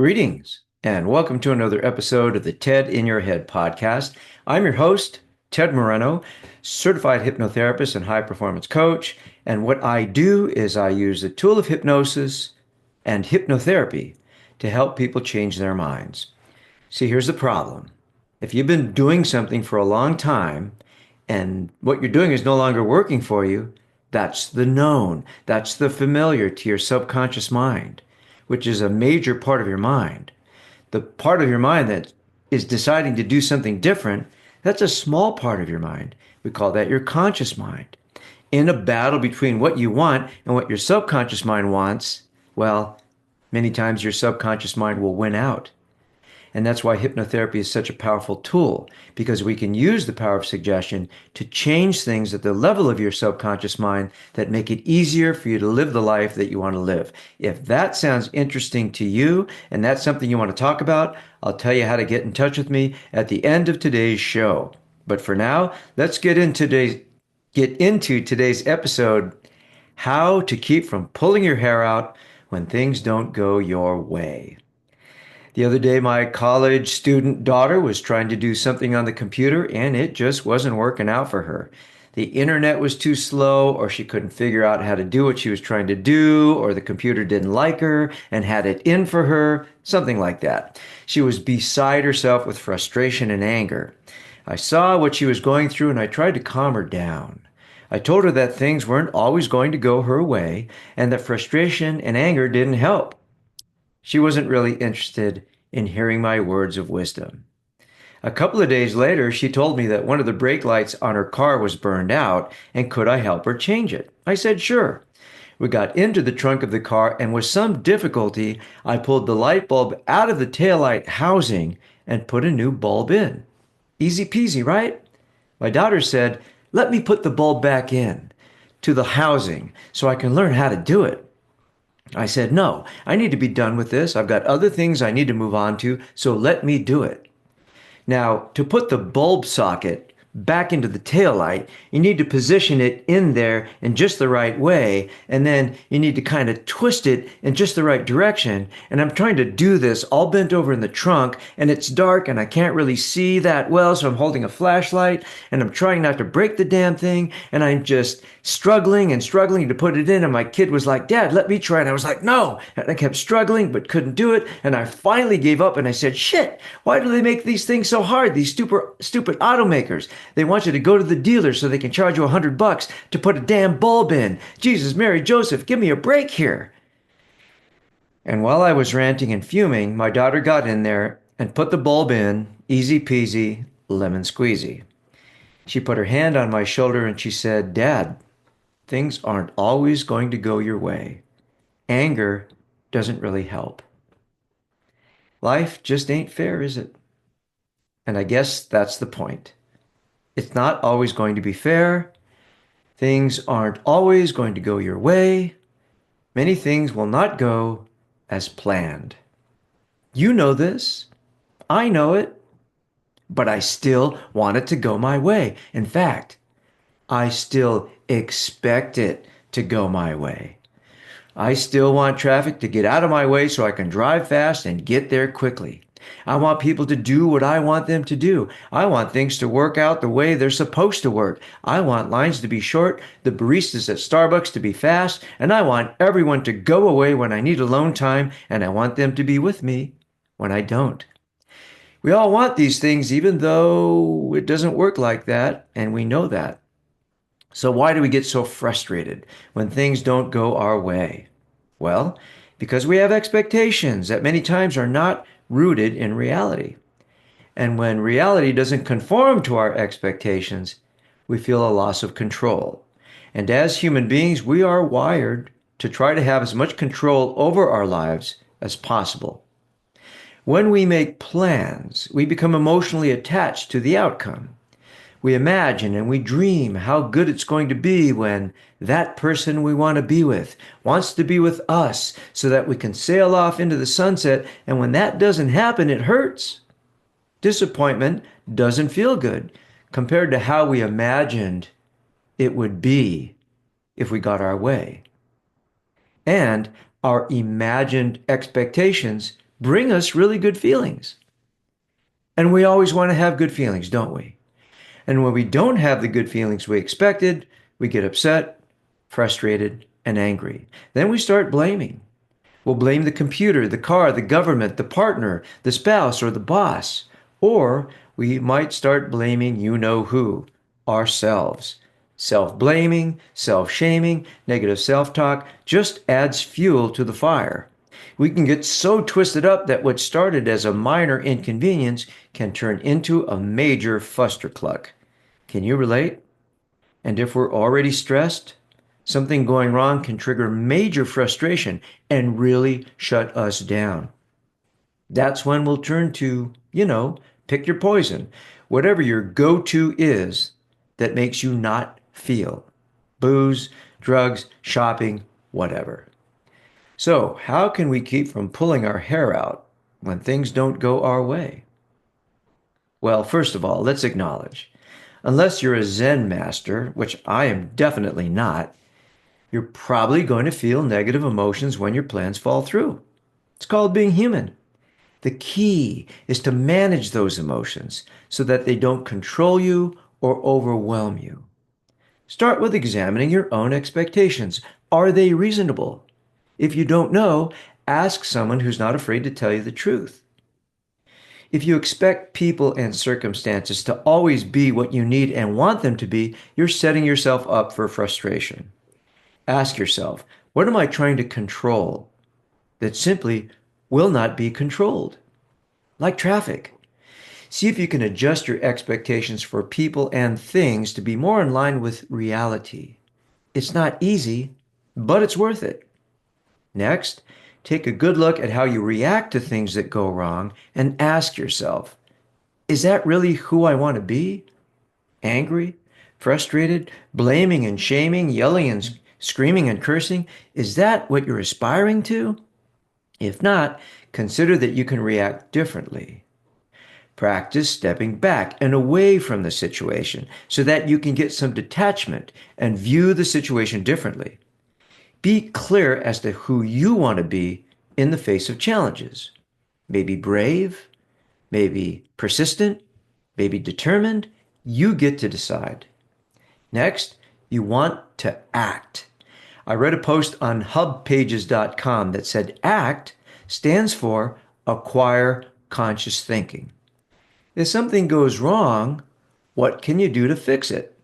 Greetings and welcome to another episode of the TED in Your Head podcast. I'm your host, Ted Moreno, certified hypnotherapist and high performance coach. And what I do is I use the tool of hypnosis and hypnotherapy to help people change their minds. See, here's the problem. If you've been doing something for a long time and what you're doing is no longer working for you, that's the known, that's the familiar to your subconscious mind, which is a major part of your mind. The part of your mind that is deciding to do something different, that's a small part of your mind. We call that your conscious mind. In a battle between what you want and what your subconscious mind wants, well, many times your subconscious mind will win out. And that's why hypnotherapy is such a powerful tool, because we can use the power of suggestion to change things at the level of your subconscious mind that make it easier for you to live the life that you want to live. If that sounds interesting to you and that's something you want to talk about, I'll tell you how to get in touch with me at the end of today's show. But for now, let's get into today's episode, how to keep from pulling your hair out when things don't go your way. The other day, my college student daughter was trying to do something on the computer and it just wasn't working out for her. The internet was too slow, or she couldn't figure out how to do what she was trying to do, or the computer didn't like her and had it in for her, something like that. She was beside herself with frustration and anger. I saw what she was going through and I tried to calm her down. I told her that things weren't always going to go her way and that frustration and anger didn't help. She wasn't really interested in hearing my words of wisdom. A couple of days later, she told me that one of the brake lights on her car was burned out and could I help her change it? I said, sure. We got into the trunk of the car and with some difficulty, I pulled the light bulb out of the taillight housing and put a new bulb in. Easy peasy, right? My daughter said, let me put the bulb back in to the housing so I can learn how to do it. I said, no, I need to be done with this. I've got other things I need to move on to, so let me do it. Now, to put the bulb socket back into the taillight, you need to position it in there in just the right way, and then you need to kind of twist it in just the right direction. And I'm trying to do this all bent over in the trunk, and it's dark and I can't really see that well, so I'm holding a flashlight and I'm trying not to break the damn thing, and I'm just struggling and struggling to put it in. And my kid was like, Dad, let me try. And I was like, no. And I kept struggling but couldn't do it. And I finally gave up and I said, shit, why do they make these things so hard? These stupid automakers. They want you to go to the dealer so they can charge you $100 to put a damn bulb in. Jesus, Mary, Joseph, give me a break here. And while I was ranting and fuming, my daughter got in there and put the bulb in, easy peasy, lemon squeezy. She put her hand on my shoulder and she said, Dad, things aren't always going to go your way. Anger doesn't really help. Life just ain't fair, is it? And I guess that's the point. It's not always going to be fair. Things aren't always going to go your way. Many things will not go as planned. You know this. I know it. But I still want it to go my way. In fact, I still expect it to go my way. I still want traffic to get out of my way so I can drive fast and get there quickly. I want people to do what I want them to do. I want things to work out the way they're supposed to work. I want lines to be short, the baristas at Starbucks to be fast, and I want everyone to go away when I need alone time, and I want them to be with me when I don't. We all want these things even though it doesn't work like that, and we know that. So why do we get so frustrated when things don't go our way? Well, because we have expectations that many times are not rooted in reality. And when reality doesn't conform to our expectations, we feel a loss of control. And as human beings, we are wired to try to have as much control over our lives as possible. When we make plans, we become emotionally attached to the outcome. We imagine and we dream how good it's going to be when that person we want to be with wants to be with us so that we can sail off into the sunset. And when that doesn't happen, it hurts. Disappointment doesn't feel good compared to how we imagined it would be if we got our way. And our imagined expectations bring us really good feelings. And we always want to have good feelings, don't we? And when we don't have the good feelings we expected, we get upset, frustrated, and angry. Then we start blaming. We'll blame the computer, the car, the government, the partner, the spouse, or the boss. Or we might start blaming you know who, ourselves. Self blaming, self shaming, negative self talk just adds fuel to the fire. We can get so twisted up that what started as a minor inconvenience can turn into a major fustercluck. Can you relate? And if we're already stressed, something going wrong can trigger major frustration and really shut us down. That's when we'll turn to, pick your poison, whatever your go to is that makes you not feel. Booze, drugs, shopping, whatever. So, how can we keep from pulling our hair out when things don't go our way? Well, first of all, let's acknowledge, unless you're a Zen master, which I am definitely not, you're probably going to feel negative emotions when your plans fall through. It's called being human. The key is to manage those emotions so that they don't control you or overwhelm you. Start with examining your own expectations. Are they reasonable? If you don't know, ask someone who's not afraid to tell you the truth. If you expect people and circumstances to always be what you need and want them to be, you're setting yourself up for frustration. Ask yourself, what am I trying to control that simply will not be controlled? Like traffic. See if you can adjust your expectations for people and things to be more in line with reality. It's not easy, but it's worth it. Next, take a good look at how you react to things that go wrong and ask yourself, is that really who I want to be? Angry, frustrated, blaming and shaming, yelling and screaming and cursing? Is that what you're aspiring to? If not, consider that you can react differently. Practice stepping back and away from the situation so that you can get some detachment and view the situation differently. Be clear as to who you want to be in the face of challenges. Maybe brave, maybe persistent, maybe determined. You get to decide. Next, you want to act. I read a post on hubpages.com that said ACT stands for Acquire Conscious Thinking. If something goes wrong, what can you do to fix it?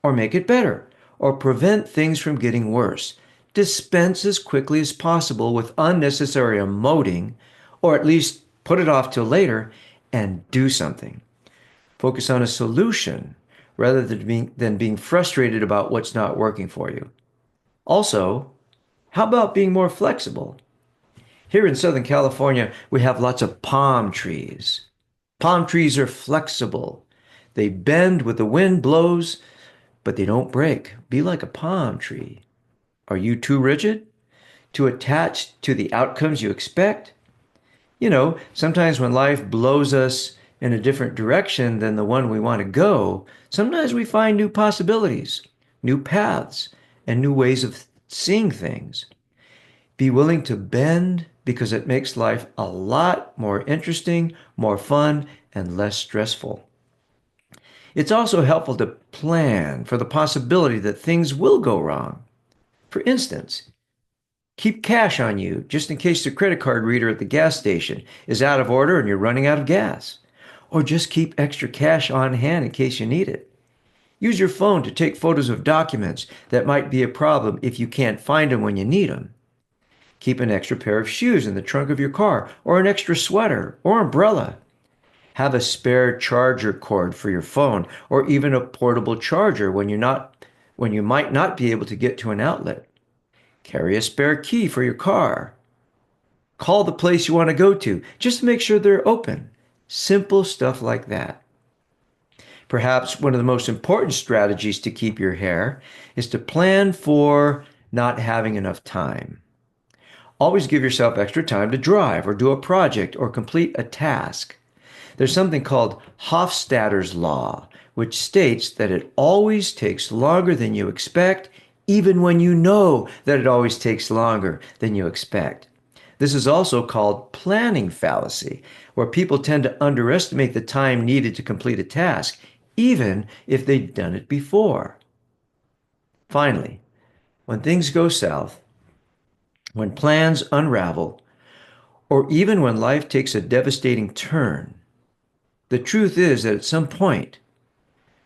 Or make it better? Or prevent things from getting worse? Dispense as quickly as possible with unnecessary emoting, or at least put it off till later and do something. Focus on a solution rather than being frustrated about what's not working for you. Also, how about being more flexible? Here in Southern California, we have lots of palm trees. Palm trees are flexible. They bend with the wind blows, but they don't break. Be like a palm tree. Are you too rigid? Too attached to the outcomes you expect? Sometimes when life blows us in a different direction than the one we want to go, sometimes we find new possibilities, new paths, and new ways of seeing things. Be willing to bend because it makes life a lot more interesting, more fun, and less stressful. It's also helpful to plan for the possibility that things will go wrong. For instance, keep cash on you just in case the credit card reader at the gas station is out of order and you're running out of gas. Or just keep extra cash on hand in case you need it. Use your phone to take photos of documents that might be a problem if you can't find them when you need them. Keep an extra pair of shoes in the trunk of your car, or an extra sweater or umbrella. Have a spare charger cord for your phone, or even a portable charger when you might not be able to get to an outlet. Carry a spare key for your car. Call the place you want to go to just to make sure they're open. Simple stuff like that. Perhaps one of the most important strategies to keep your hair is to plan for not having enough time. Always give yourself extra time to drive or do a project or complete a task. There's something called Hofstadter's Law, which states that it always takes longer than you expect, even when you know that it always takes longer than you expect. This is also called planning fallacy, where people tend to underestimate the time needed to complete a task, even if they've done it before. Finally, when things go south, when plans unravel, or even when life takes a devastating turn, the truth is that at some point,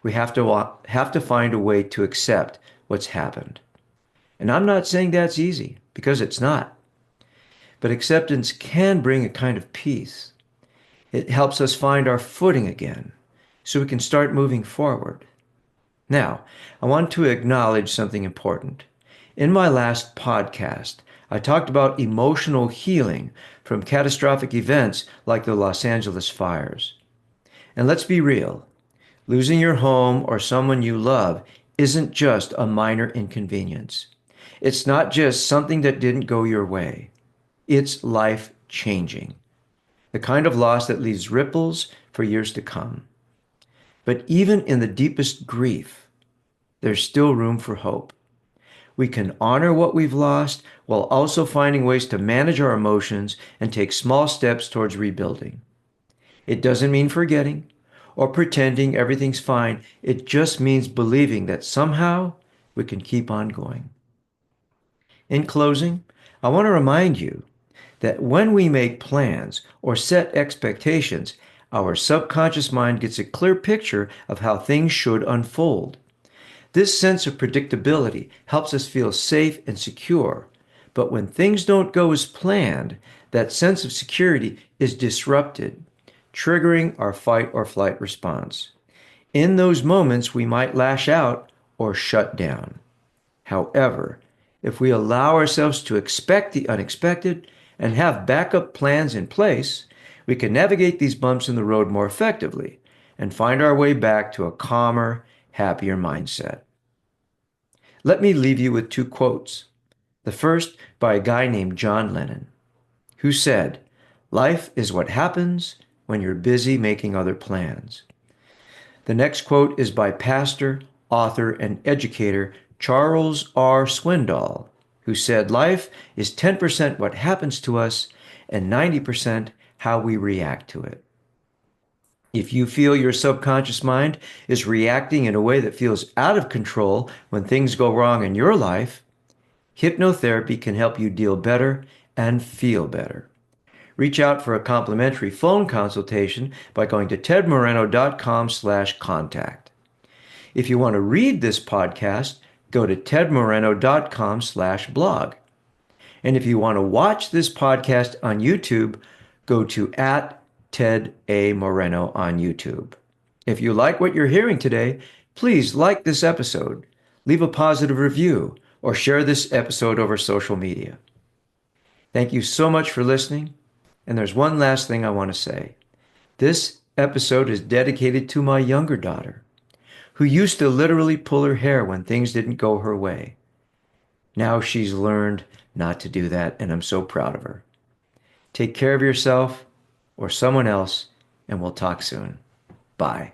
we have to find a way to accept what's happened. And I'm not saying that's easy, because it's not. But acceptance can bring a kind of peace. It helps us find our footing again so we can start moving forward. Now, I want to acknowledge something important. In my last podcast, I talked about emotional healing from catastrophic events like the Los Angeles fires. And let's be real, losing your home or someone you love isn't just a minor inconvenience. It's not just something that didn't go your way. It's life-changing. The kind of loss that leaves ripples for years to come. But even in the deepest grief, there's still room for hope. We can honor what we've lost while also finding ways to manage our emotions and take small steps towards rebuilding. It doesn't mean forgetting or pretending everything's fine. It just means believing that somehow we can keep on going. In closing, I want to remind you that when we make plans or set expectations, our subconscious mind gets a clear picture of how things should unfold. This sense of predictability helps us feel safe and secure. But when things don't go as planned, that sense of security is disrupted, triggering our fight or flight response. In those moments, we might lash out or shut down. However, if we allow ourselves to expect the unexpected and have backup plans in place, we can navigate these bumps in the road more effectively and find our way back to a calmer, happier mindset. Let me leave you with two quotes. The first by a guy named John Lennon, who said, "Life is what happens when you're busy making other plans." The next quote is by pastor, author, and educator Charles R. Swindoll, who said, "Life is 10% what happens to us and 90% how we react to it." If you feel your subconscious mind is reacting in a way that feels out of control when things go wrong in your life, hypnotherapy can help you deal better and feel better. Reach out for a complimentary phone consultation by going to tedmoreno.com/contact. If you want to read this podcast, go to tedmoreno.com/blog. And if you want to watch this podcast on YouTube, go to @TedAMoreno on YouTube. If you like what you're hearing today, please like this episode, leave a positive review, or share this episode over social media. Thank you so much for listening. And there's one last thing I want to say. This episode is dedicated to my younger daughter, who used to literally pull her hair when things didn't go her way. Now she's learned not to do that, and I'm so proud of her. Take care of yourself or someone else, and we'll talk soon. Bye.